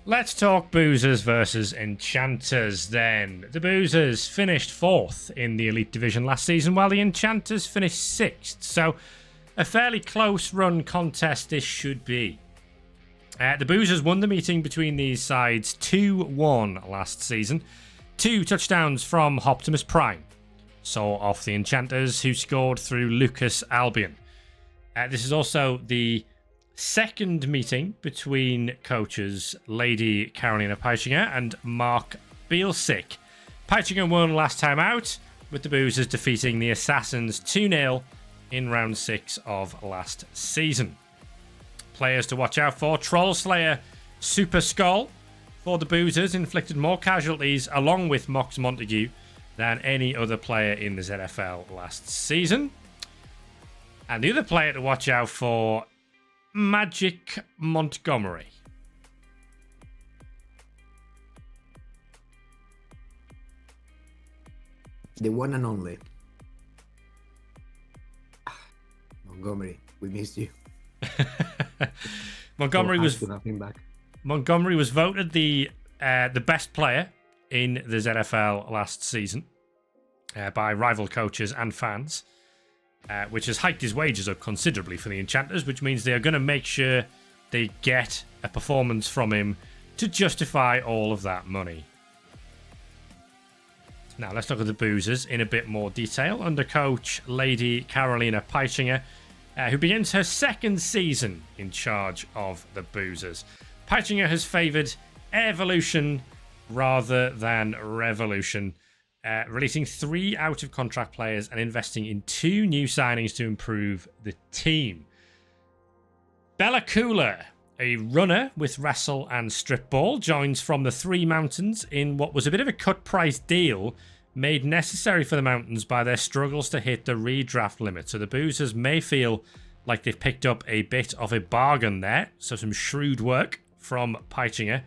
Let's talk Boozers versus Enchanters then. The Boozers finished 4th in the Elite Division last season, while the Enchanters finished 6th. So, a fairly close run contest this should be. The Boozers won the meeting between these sides 2-1 last season. 2 touchdowns from Optimus Prime saw off the Enchanters, who scored through Lucas Albion. This is also the second meeting between coaches Lady Carolina Peichinger and Mark Bielsick. Peichinger won last time out, with the Boozers defeating the Assassins 2-0 in round 6 of last season. Players to watch out for: Troll Slayer Super Skull for the Boozers inflicted more casualties along with Mox Montague than any other player in the ZFL last season. And the other player to watch out for, Magic Montgomery. The one and only. Montgomery, we missed you. Montgomery was back. Montgomery was voted the best player in the ZFL last season by rival coaches and fans, which has hiked his wages up considerably for the Enchanters, which means they are going to make sure they get a performance from him to justify all of that money. Now, let's look at the Boozers in a bit more detail under coach Lady Carolina Peichinger, who begins her second season in charge of the Boozers. Peichinger has favoured evolution rather than revolution, releasing 3 out-of-contract players and investing in 2 new signings to improve the team. Bella Cooler, a runner with wrestle and strip ball, joins from the 3 Mountains in what was a bit of a cut-price deal made necessary for the Mountains by their struggles to hit the redraft limit. So the Boozers may feel like they've picked up a bit of a bargain there. So some shrewd work from Peichinger.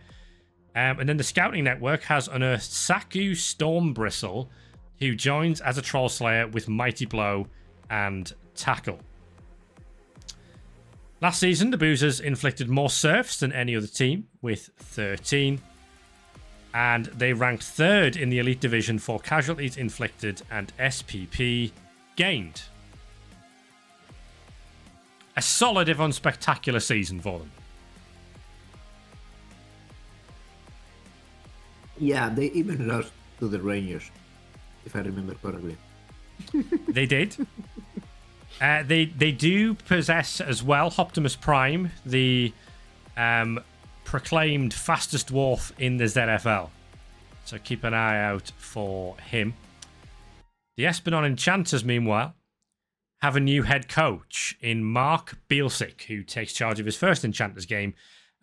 And then the scouting network has unearthed Saku Stormbristle, who joins as a Troll Slayer with Mighty Blow and Tackle. Last season, the Boozers inflicted more serfs than any other team, with 13. And they ranked 3rd in the Elite Division for casualties inflicted and SPP gained. A solid, if unspectacular, season for them. Yeah, they even lost to the Rangers, if I remember correctly. They did. They do possess as well Optimus Prime, the proclaimed fastest dwarf in the ZFL. So keep an eye out for him. The Espernon Enchanters, meanwhile, have a new head coach in Mark Bielsick, who takes charge of his first Enchanters game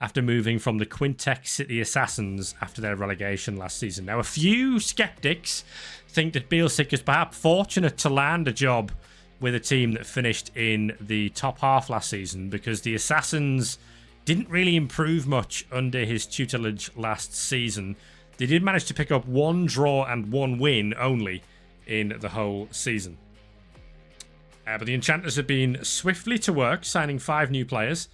after moving from the Quintex City Assassins after their relegation last season. Now, a few skeptics think that Bielsick is perhaps fortunate to land a job with a team that finished in the top half last season, because the Assassins didn't really improve much under his tutelage last season. They did manage to pick up 1 draw and 1 win only in the whole season. But the Enchanters have been swiftly to work, signing 5 new players,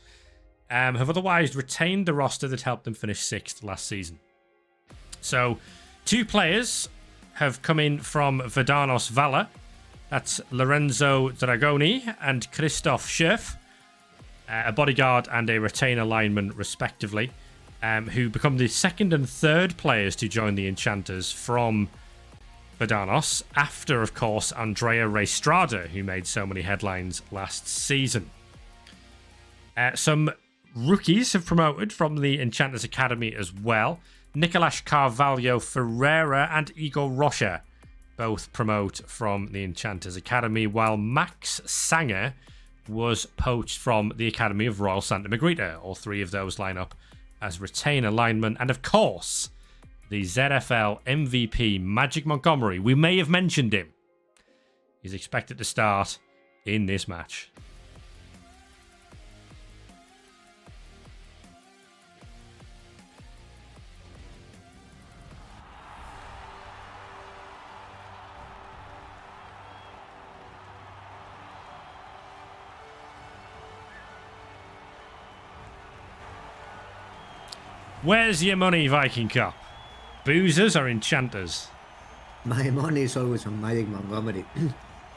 have otherwise retained the roster that helped them finish 6th last season. So, 2 players have come in from Verdanos Valor. That's Lorenzo Dragoni and Christoph Scherf, a bodyguard and a retainer lineman, respectively, who become the 2nd and 3rd players to join the Enchanters from Verdanos, after, of course, Andrea Reystrada, who made so many headlines last season. Some rookies have promoted from the Enchanters Academy as well. Nicolas Carvalho Ferreira and Igor Rocha both promote from the Enchanters Academy, while Max Sanger was poached from the Academy of Royal Santa Margherita. All 3 of those line up as retainer linemen. And of course, the ZFL MVP, Magic Montgomery. We may have mentioned him. He's expected to start in this match. Where's your money, Viking Cup? Boozers or Enchanters? My money is always on Magic Montgomery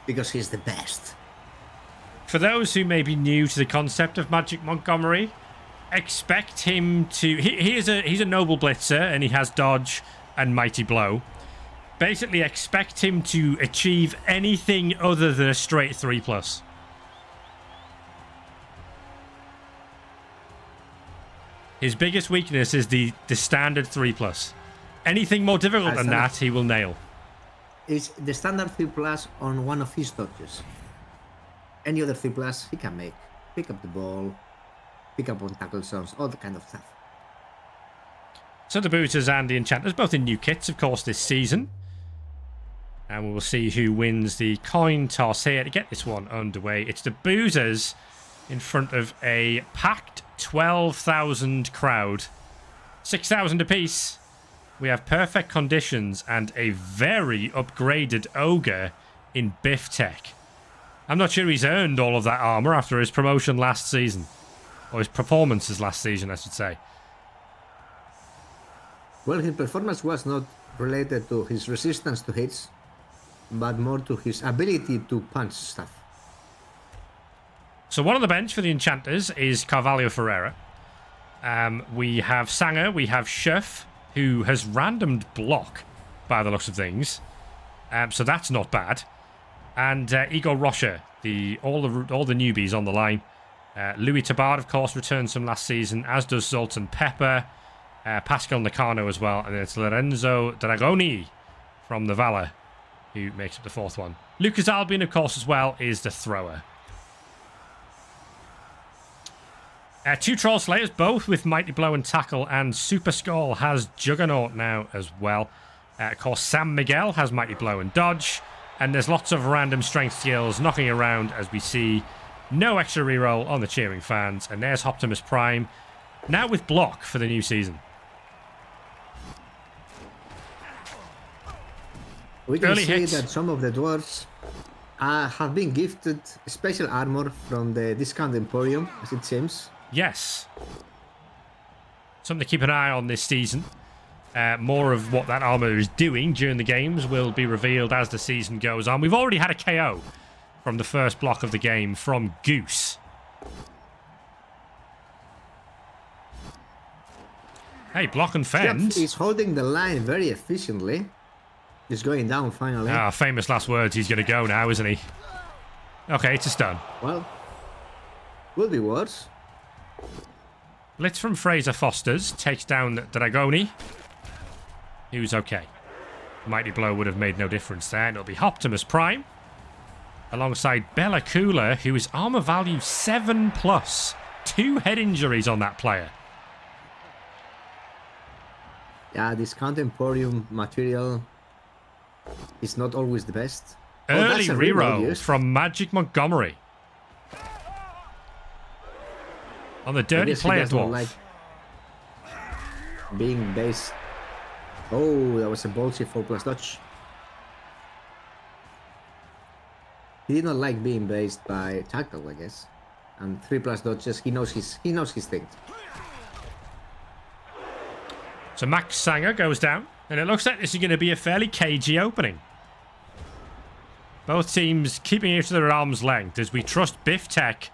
because he's the best. For those who may be new to the concept of Magic Montgomery, expect him to... He's a noble blitzer and he has dodge and mighty blow. Basically, expect him to achieve anything other than a straight 3+. His biggest weakness is the standard 3+. Anything more difficult than that, he will nail. It's the standard 3+ on one of his dodges. Any other 3+ he can make. Pick up the ball, pick up on tackle zones, all that kind of stuff. So the Boozers and the Enchanters, both in new kits, of course, this season. And we will see who wins the coin toss here to get this one underway. It's the Boozers in front of a packed 12,000 crowd. 6,000 apiece. We have perfect conditions and a very upgraded ogre in Biff Tech. I'm not sure he's earned all of that armor after his promotion last season. Or his performances last season, I should say. Well, his performance was not related to his resistance to hits, but more to his ability to punch stuff. So one on the bench for the Enchanters is Carvalho Ferreira. We have Sanger, we have Schuff, who has randomed block, by the looks of things. So that's not bad. And Igor Rocha, all the newbies on the line. Louis Tabard, of course, returns from last season, as does Zoltan Pepper, Pascal Nakano as well, and it's Lorenzo Dragoni from the Valor, who makes up the fourth one. Lucas Albin, of course, as well, is the thrower. Two Troll Slayers, both with Mighty Blow and Tackle, and Super Skull has Juggernaut now as well. Of course, Sam Miguel has Mighty Blow and Dodge, and there's lots of random strength skills knocking around as we see no extra reroll on the cheering fans. And there's Optimus Prime, now with block for the new season. We can Early see hits. that some of the dwarves have been gifted special armor from the Discount Emporium, as it seems. Yes. Something to keep an eye on this season. More of what that armor is doing during the games will be revealed as the season goes on. We've already had a KO from the first block of the game from Goose. Hey, block and fend. He's holding the line very efficiently. He's going down finally. Ah, famous last words. He's going to go now, isn't he? Okay, it's a stun. Well, will be worse. Blitz from Fraser Fosters takes down Dragoni, who's okay. Mighty Blow would have made no difference there. And it'll be Optimus Prime alongside Bella Cooler, who is armor value 7+. 2 head injuries on that player. Yeah, Discount Emporium material is not always the best. Early that's a reroll used. from Magic Montgomery. On the I Dirty guess he Player doesn't Dwarf. like being based. Oh, that was a ballsy 4+ dodge. He did not like being based by tackle, I guess. And 3+ dodges, he knows his thing. So Max Sanger goes down. And it looks like this is going to be a fairly cagey opening. Both teams keeping it to their arm's length as we trust Biff Tech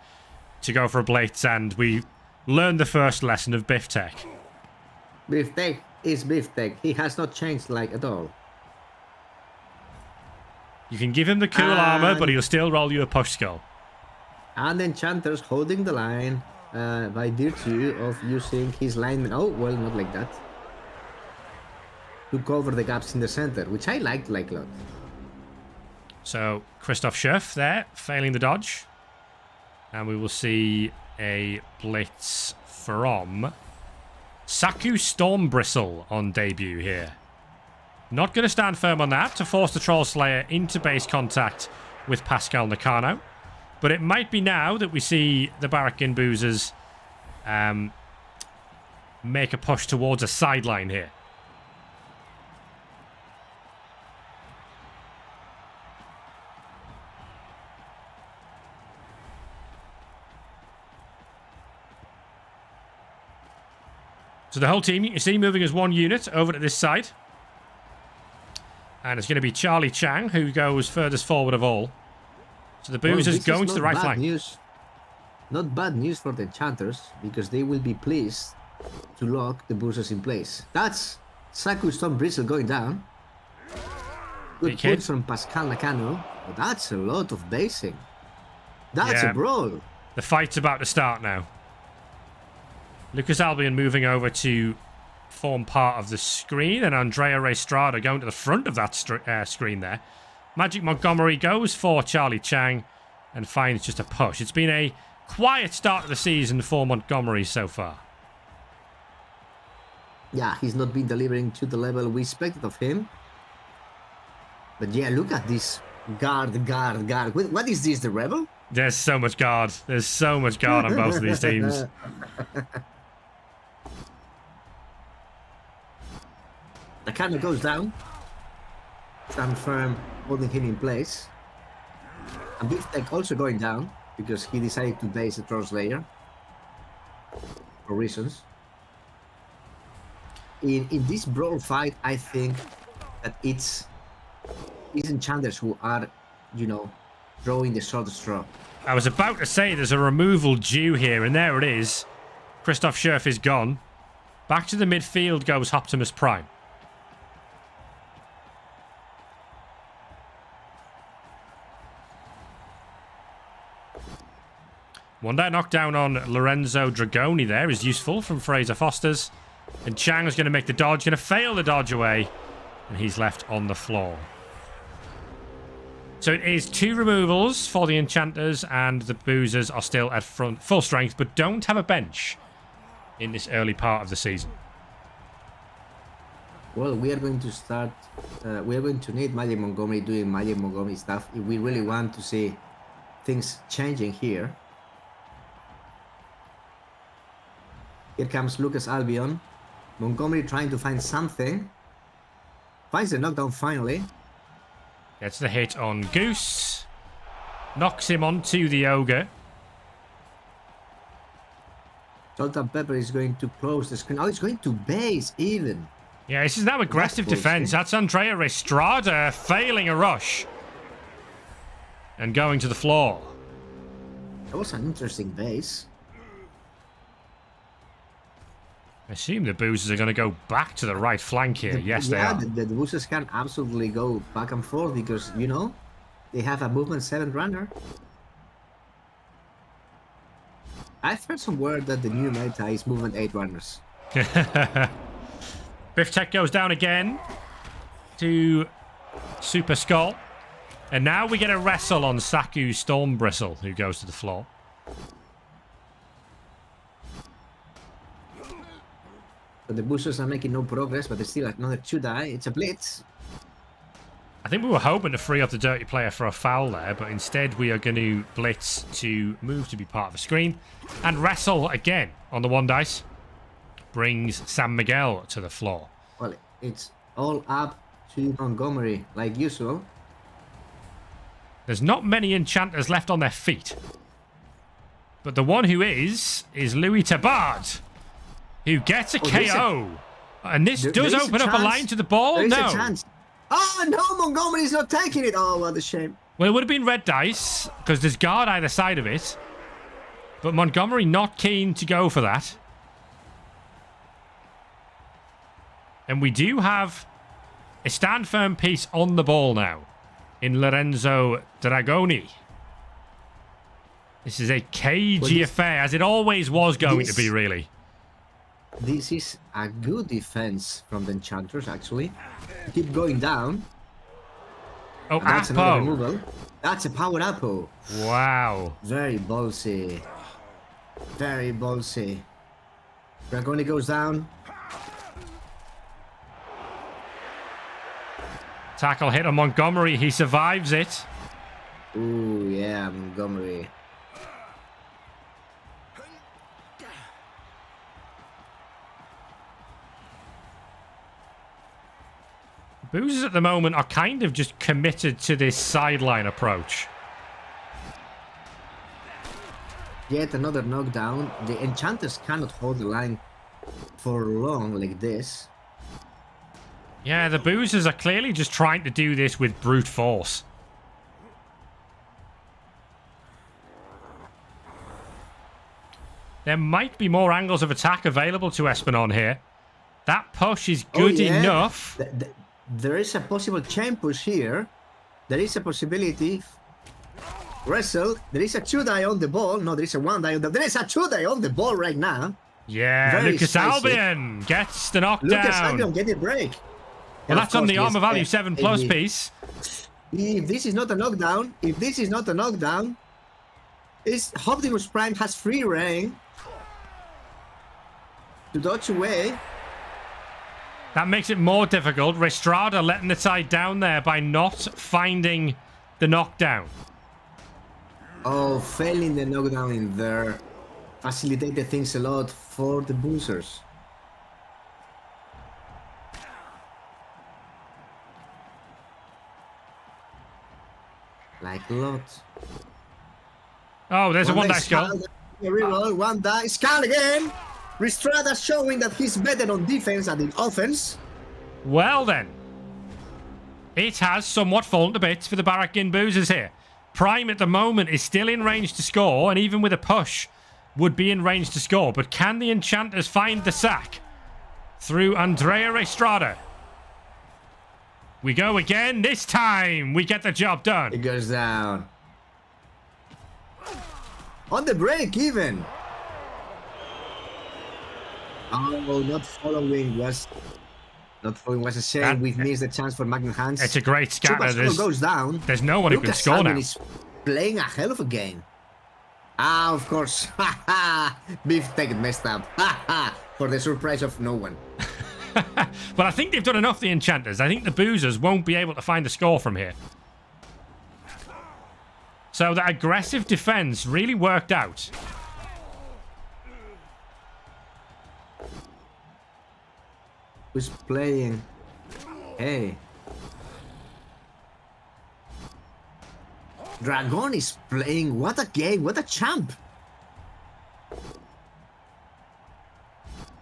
to go for a blitz, and we learn the first lesson of Biff Tech. Biff Tech is Biff Tech. He has not changed like at all. You can give him the cool armor, but he'll still roll you a push skull. And Enchanters holding the line by virtue of using his lineman. Oh, well, not like that. To cover the gaps in the center, which I liked like a lot. So Christoph Scherf there, failing the dodge. And we will see a blitz from Saku Stormbristle on debut here. Not going to stand firm on that to force the Troll Slayer into base contact with Pascal Nakano. But it might be now that we see the Barak Ginn Boozers make a push towards a sideline here. So the whole team, you can see, moving as one unit over to this side. And it's going to be Charlie Chang who goes furthest forward of all. So the Boozers going to the right flank. Not bad news for the Enchanters, because they will be pleased to lock the Boozers in place. That's Saku Stone Bristle going down. Good push from Pascal Nakano. But that's a lot of basing. That's a brawl. The fight's about to start now. Lucas Albion moving over to form part of the screen, and Andrea Restrada going to the front of that screen there. Magic Montgomery goes for Charlie Chang and finds just a push. It's been a quiet start of the season for Montgomery so far. Yeah, he's not been delivering to the level we expected of him. But yeah, look at this guard. What is this, the Rebel? There's so much guard. There's so much guard on both of these teams. Nakano goes down. Stand firm, holding him in place. And Beeftek also going down because he decided to base the Trolls layer for reasons. In this brawl fight, I think that it's Enchanters who are, you know, drawing the short straw. I was about to say there's a removal due here, and there it is. Christoph Scherf is gone. Back to the midfield goes Optimus Prime. One day knockdown on Lorenzo Dragoni there is useful from Fraser Foster's. And Chang is going to make the dodge, going to fail the dodge away. And he's left on the floor. So it is 2 removals for the Enchanters, and the Boozers are still at full strength, but don't have a bench in this early part of the season. Well, we are going to start... we are going to need Magic Montgomery doing Magic Montgomery stuff if we really want to see things changing here. Here comes Lucas Albion. Montgomery trying to find something. Finds the knockdown finally. Gets the hit on Goose. Knocks him onto the Ogre. Salt and Pepper is going to close the screen. Oh, it's going to base even. Yeah, this is now aggressive defense. That's Andrea Restrada failing a rush. And going to the floor. That was an interesting base. I assume the Boozers are going to go back to the right flank here. Yes, they are. The Boozers can absolutely go back and forth because, you know, they have a movement 7 runner. I've heard some word that the new meta is movement 8 runners. Biff Tech goes down again to Super Skull. And now we get a wrestle on Saku Stormbristle, who goes to the floor. But the Boozers are making no progress, but there's still another 2 die. It's a blitz. I think we were hoping to free up the dirty player for a foul there, but instead we are going to blitz to move to be part of the screen. And wrestle again on the 1 dice. Brings San Miguel to the floor. Well, it's all up to Montgomery, like usual. There's not many Enchanters left on their feet. But the one who is Louis Tabard, who gets a KO. And this does open up a line to the ball. No. A chance. Oh, no, Montgomery's not taking it. Oh, what a shame. Well, it would have been red dice, because there's guard either side of it. But Montgomery not keen to go for that. And we do have a stand firm piece on the ball now in Lorenzo Dragoni. This is a cagey affair, as it always was going to be, really. This is a good defense from the Enchanters, actually. Keep going down. Oh, that's another removal. That's a power Apo. Wow. Very ballsy. Very ballsy. Dragoni goes down. Tackle hit on Montgomery. He survives it. Ooh, yeah, Montgomery. Boozers at the moment are kind of just committed to this sideline approach. Yet another knockdown. The Enchanters cannot hold the line for long like this. Yeah, the Boozers are clearly just trying to do this with brute force. There might be more angles of attack available to Espernon here. That push is good enough. There is a possible chain push here. There is a possibility. Wrestle. There is a 2-die on the ball. No, there is a 1-die on the... There is a 2-die on the ball right now. Yeah, Very Lucas spicy. Albion gets the knockdown. Lucas Albion get the break. Well, that's on the armor value 7+ indeed. piece. If this is not a knockdown, is Optimus Prime has free reign to dodge away. That makes it more difficult. Restrada letting the side down there by not finding the knockdown. Oh, failing the knockdown in there facilitated things a lot for the Boozers. Like a lot. Oh, there's a 1-die skull. Reroll, 1-die skull again. Restrada showing that he's better on defense than in offense. Well then, it has somewhat fallen to bits for the Barak Ginn Boozers here. Prime at the moment is still in range to score, and even with a push would be in range to score. But can the Enchanters find the sack through Andrea Restrada? We go again. This time we get the job done. It goes down. On the break even. Oh, not following was a shame. We've missed the chance for Magnum Hans. It's a great scatter. Goes down. There's no one who can score now. Is playing a hell of a game. Ah, of course. Beef take it messed up. For the surprise of no one. But I think they've done enough, the Enchanters. I think the Boozers won't be able to find the score from here. So that aggressive defense really worked out. Who's playing? Hey. Dragon is playing. What a game. What a champ.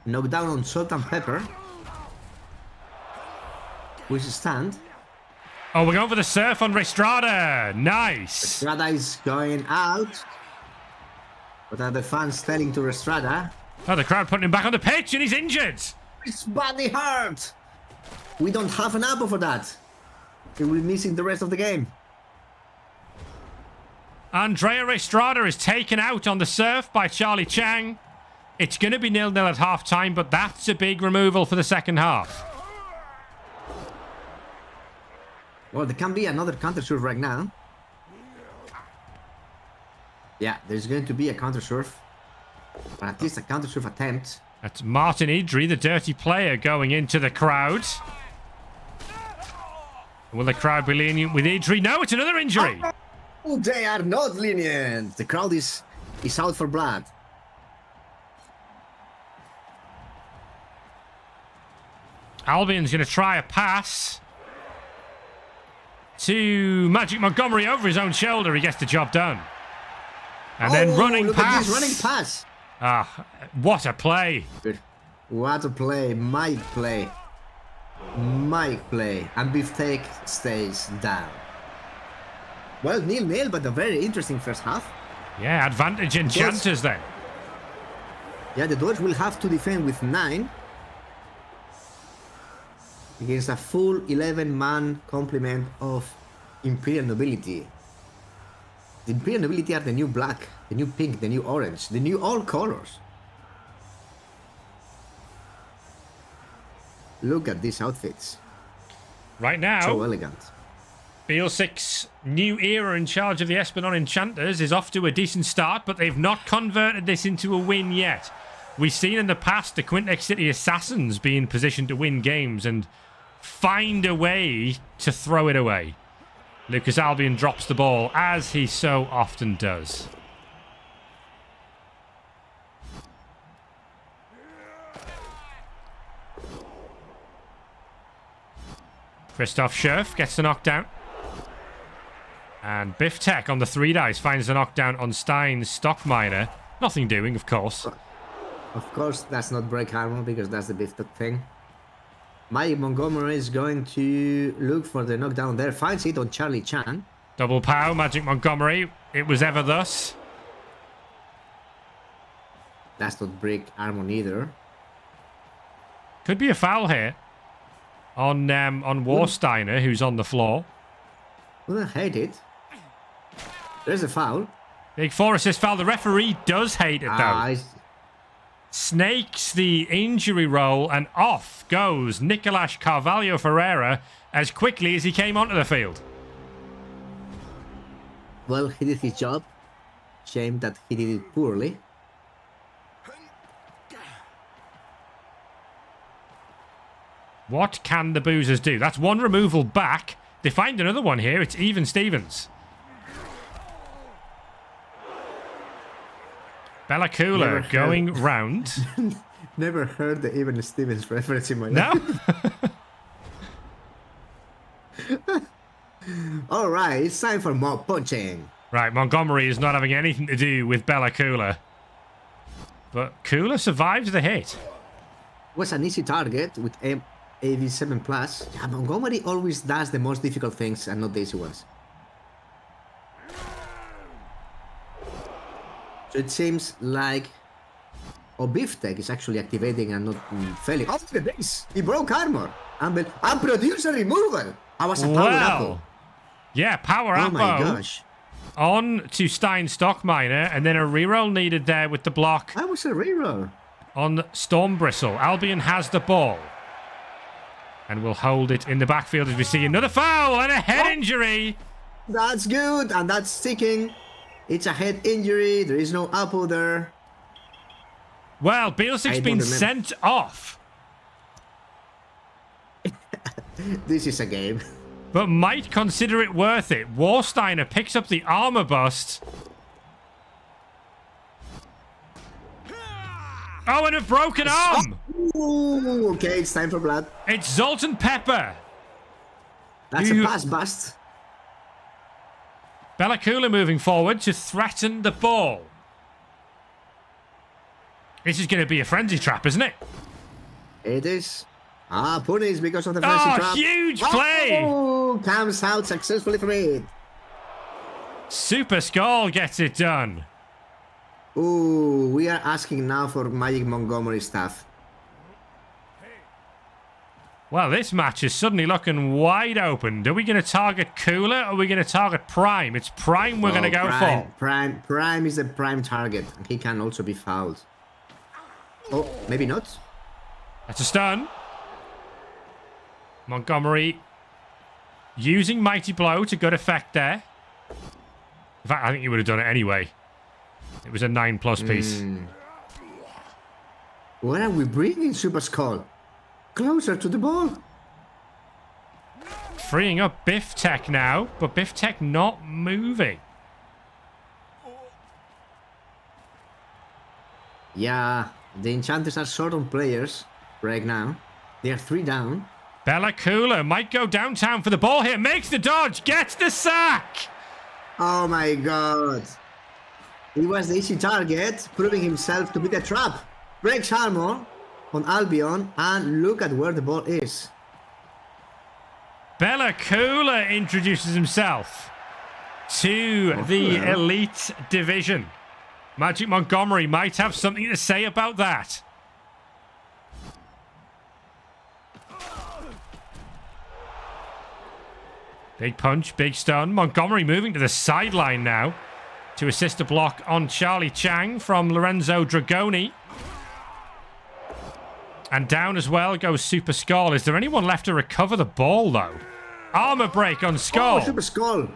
Knockdown on Salt and Pepper. Who's stand? Oh, we're going for the surf on Restrada. Nice. Restrada is going out. What are the fans telling to Restrada? Oh, the crowd putting him back on the pitch and he's injured. His body hurt. We don't have an apple for that. He will be missing the rest of the game. Andrea Restrada is taken out on the surf by Charlie Chang. It's going to be 0-0 at half-time, but that's a big removal for the second half. Well, there can be another counter surf right now. Yeah, there's going to be a counter surf. But at least a counter surf attempt. That's Martin Idri, the dirty player, going into the crowd. Will the crowd be lenient with Idri? No, it's another injury. Oh, they are not lenient. The crowd is out for blood. Albion's going to try a pass to Magic Montgomery over his own shoulder. He gets the job done. And then running pass. Running pass. Ah, what a play. Good. What a play. Mike play. Mike play. And Beefsteak stays down. Well, 0-0, but a very interesting first half. Yeah, advantage Enchanters then. Yeah, the Dodge will have to defend with 9 against a full 11-man complement of Imperial Nobility. The Imperial Nobility are the new black, the new pink, the new orange, the new all colors. Look at these outfits. Right now, So elegant. Bielsik's new era in charge of the Espernon Enchanters is off to a decent start, but they've not converted this into a win yet. We've seen in the past the Quintex City Assassins be in position to win games and find a way to throw it away. Lucas Albion drops the ball, as he so often does. Christoph Scherf gets the knockdown. And Biff Tech on the 3 dice finds the knockdown on Stein's Stockminer. Nothing doing, of course. Of course, that's not break armor because that's the beefed thing. Mike Montgomery is going to look for the knockdown there. Finds it on Charlie Chan. Double pow, Magic Montgomery. It was ever thus. That's not break armor neither. Could be a foul here on Warsteiner, who's on the floor. Wouldn't hate it. There's a foul. Big 4-assist foul. The referee does hate it, though. Snakes the injury roll, and off goes Nicolas Carvalho Ferreira as quickly as he came onto the field. Well, he did his job. Shame that he did it poorly. What can the Boozers do? That's one removal back. They find another one here. It's Even Stevens. Bella Cooler going round. Never heard the Even Stevens reference in my life. No? All right, it's time for more punching. Right, Montgomery is not having anything to do with Bella Cooler. But Cooler survives the hit. Was an easy target with AV7 plus. Yeah, Montgomery always does the most difficult things and not the easy ones. So it seems like Beeftek is actually activating and not failing. Off the base! He broke armor! And producer removal! I was a power apple. Yeah, power apple. Oh my gosh. On to Stein Stockminer, and then a reroll needed there with the block. That was a reroll. On Stormbristle. Albion has the ball. And will hold it in the backfield as we see another foul and a head injury. That's good, and that's sticking. It's a head injury. There is no apple there. Well, Bielsik's been sent off. This is a game. But might consider it worth it. Warsteiner picks up the armor bust. Oh, and a broken arm. Ooh, okay, it's time for blood. It's Zoltan Pepper. That's a pass bust. Bella Cooler moving forward to threaten the ball. This is going to be a frenzy trap, isn't it? It is. Punish because of the frenzy trap. Huge play! Oh, comes out successfully from it. Super Skull gets it done. Ooh, we are asking now for Magic Montgomery stuff. Well, this match is suddenly looking wide open. Are we going to target Cooler or are we going to target Prime? It's Prime we're going to go for. Prime is the prime target. He can also be fouled. Oh, maybe not. That's a stun. Montgomery using Mighty Blow to good effect there. In fact, I think he would have done it anyway. It was a 9+ piece. What are we bringing, Super Skull? Closer to the ball. Freeing up Biftech now, but Biftech not moving. Yeah, the Enchanters are short on players right now. They are 3 down. Bella Cooler might go downtown for the ball here. Makes the dodge, gets the sack. Oh my god. He was the easy target, proving himself to be the trap. Breaks armor on Albion, and look at where the ball is. Bella Cooler introduces himself to the Elite Division. Magic Montgomery might have something to say about that. Big punch, big stun. Montgomery moving to the sideline now to assist a block on Charlie Chang from Lorenzo Dragoni. And down as well goes Super Skull. Is there anyone left to recover the ball, though? Armor break on Skull. Oh, Super Skull.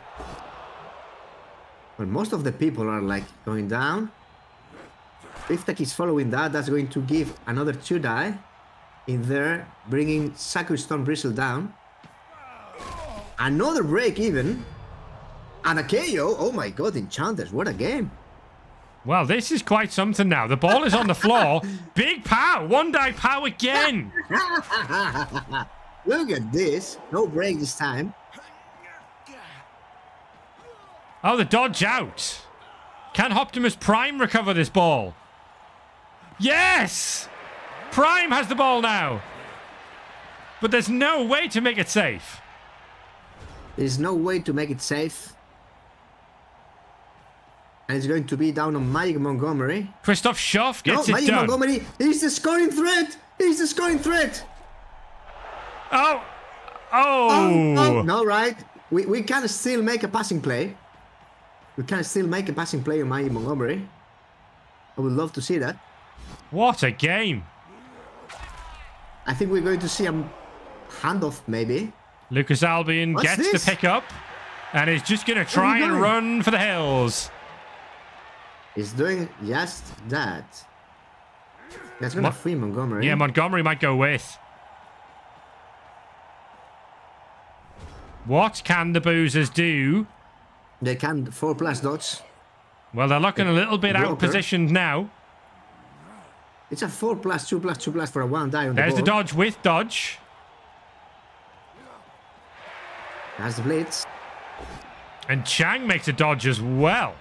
Well, most of the people are, like, going down. Biftech is following that. That's going to give another 2 die in there, bringing Saku Stormbristle down. Another break even. And a KO. Oh my god, Enchanters. What a game. Well, this is quite something now. The ball is on the floor. Big pow. 1 die pow again. Look at this. No break this time. Oh, the dodge out. Can Optimus Prime recover this ball? Yes! Prime has the ball now. But there's no way to make it safe. There's no way to make it safe. And it's going to be down on Mike Montgomery. Christoph Schoff gets no, it Mike done. Montgomery, he's the scoring threat. He's the scoring threat. Oh. Oh, no, right. We can still make a passing play. We can still make a passing play on Mike Montgomery. I would love to see that. What a game. I think we're going to see a handoff, maybe. Lucas Albion What's gets this? the pickup and is just going to try and run for the hills. He's doing just that. That's going to free Montgomery. Yeah, Montgomery might go with. What can the Boozers do? They can 4+ dodge. Well, they're looking a little bit out-positioned now. It's a 4+, 2+, 2+ for a 1 die on the There's ball. the dodge with dodge. That's the blitz. And Chang makes a dodge as well.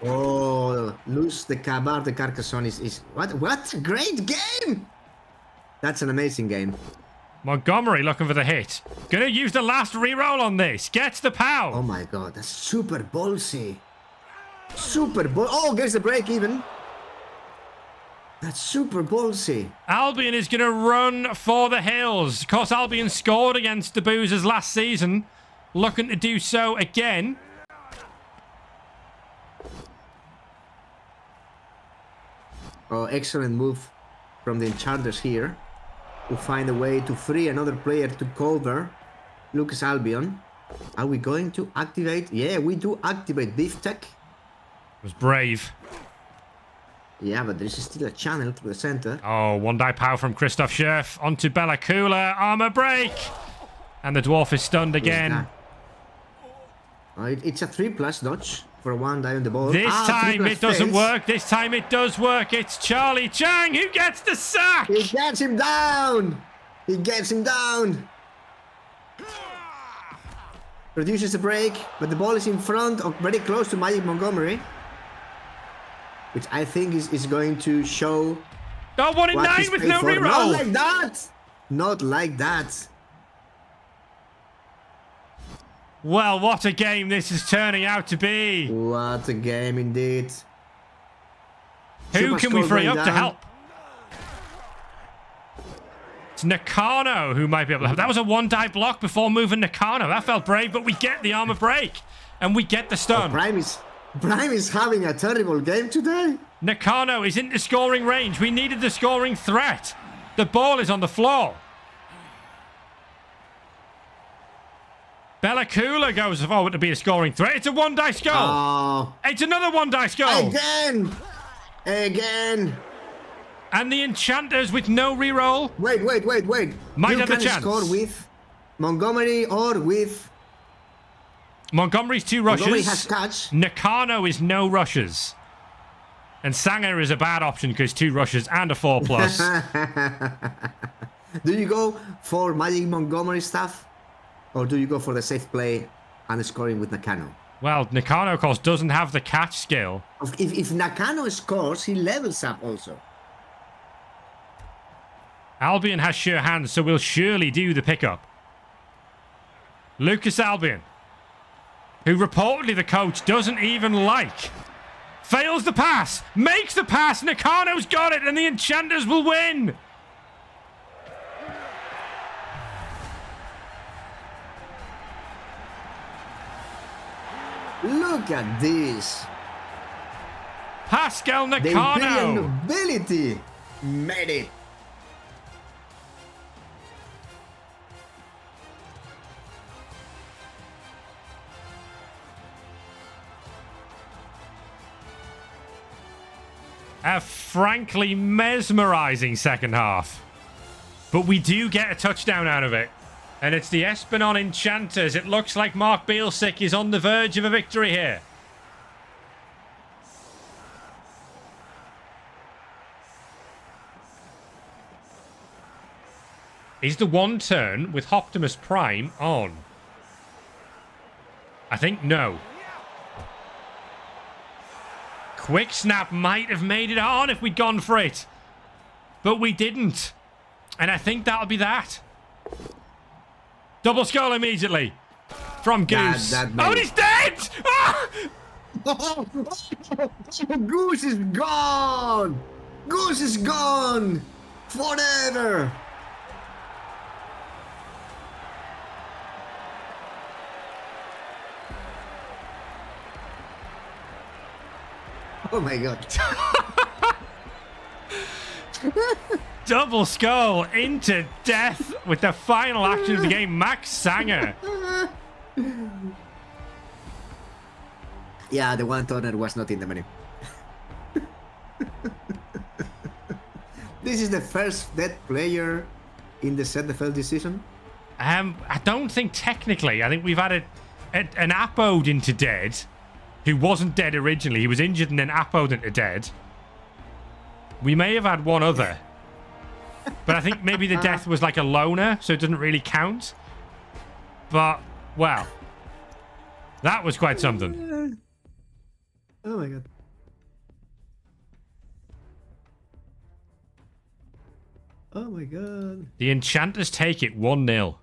Oh, lose the Kabar, the Carcassonne is what a great game! That's an amazing game. Montgomery looking for the hit. Gonna use the last reroll on this. Gets the pow. Oh my god, that's super ballsy. Super ball. Oh, gets the break even. That's super ballsy. Albion is gonna run for the hills. Of course, Albion scored against the Boozers last season. Looking to do so again. Oh, excellent move from the Enchanters here to find a way to free another player to cover Lucas Albion. Are we going to activate? Yeah, we do activate Beef Tech. Was brave. Yeah, but there's still a channel to the center. Oh, one die pow from Christoph Scherf onto Bella Kula. Armor break. And the dwarf is stunned again. Oh, it's a 3+ dodge for a 1 die on the ball. This time it doesn't fails. work. This time it does work. It's Charlie Chang who gets the sack. He gets him down. He gets him down. Produces a break, but the ball is in front of very close to Mike Montgomery. Which I think is going to show. Oh, 1 in 9 with no reroll. Not like that. Not like that. Well, what a game this is turning out to be. What a game indeed. Who Super can we score free going up to down. help? It's Nakano who might be able to help. That was a 1 die block before moving Nakano. That felt brave, but we get the armor break. And we get the stun. Prime is having a terrible game today. Nakano is into scoring range. We needed the scoring threat. The ball is on the floor. Bella Kula goes forward to be a scoring threat. It's a 1 dice goal. Oh, It's another 1 dice goal. Again. And the Enchanters with no reroll. Wait. Might you have a can chance. score with Montgomery or with... Montgomery's 2 rushes. Montgomery has catch. Nakano is no rushes. And Sanger is a bad option because 2 rushes and a 4+. Do you go for Magic Montgomery stuff? Or do you go for the safe play and scoring with Nakano? Well, Nakano, of course, doesn't have the catch skill. If Nakano scores, he levels up also. Albion has sure hands, so we'll surely do the pickup. Lucas Albion, who reportedly the coach doesn't even like, fails the pass, makes the pass, Nakano's got it, and the Enchanters will win! Look at this. Pascal The Imperial Nakano! nobility made it. A frankly mesmerising second half. But we do get a touchdown out of it. And it's the Espernon Enchanters. It looks like Mark Bielsick is on the verge of a victory here. Is the 1 turn with Optimus Prime on? I think no. quick snap might have made it on if we'd gone for it. But we didn't. And I think that'll be that. Double skull immediately. From Goose. Oh, and he's dead! Ah! Goose is gone! Goose is gone! Forever! Oh my god. Double skull into death with the final action of the game, Max Sanger. Yeah, the one turner was not in the menu. This is the first dead player in the ZFL this season? I don't think technically. I think we've had an Apode into dead, who wasn't dead originally. He was injured and then Apode into dead. We may have had one other. But I think maybe the death was like a loner, so it doesn't really count. But, well, that was quite something. Oh my god. Oh my god. The Enchanters take it 1-0.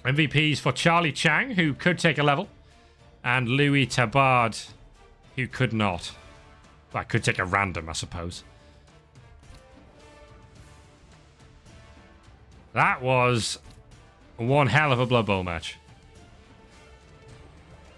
MVPs for Charlie Chang, who could take a level, and Louis Tabard, who could not. Well, could take a random, I suppose. That was one hell of a Blood Bowl match.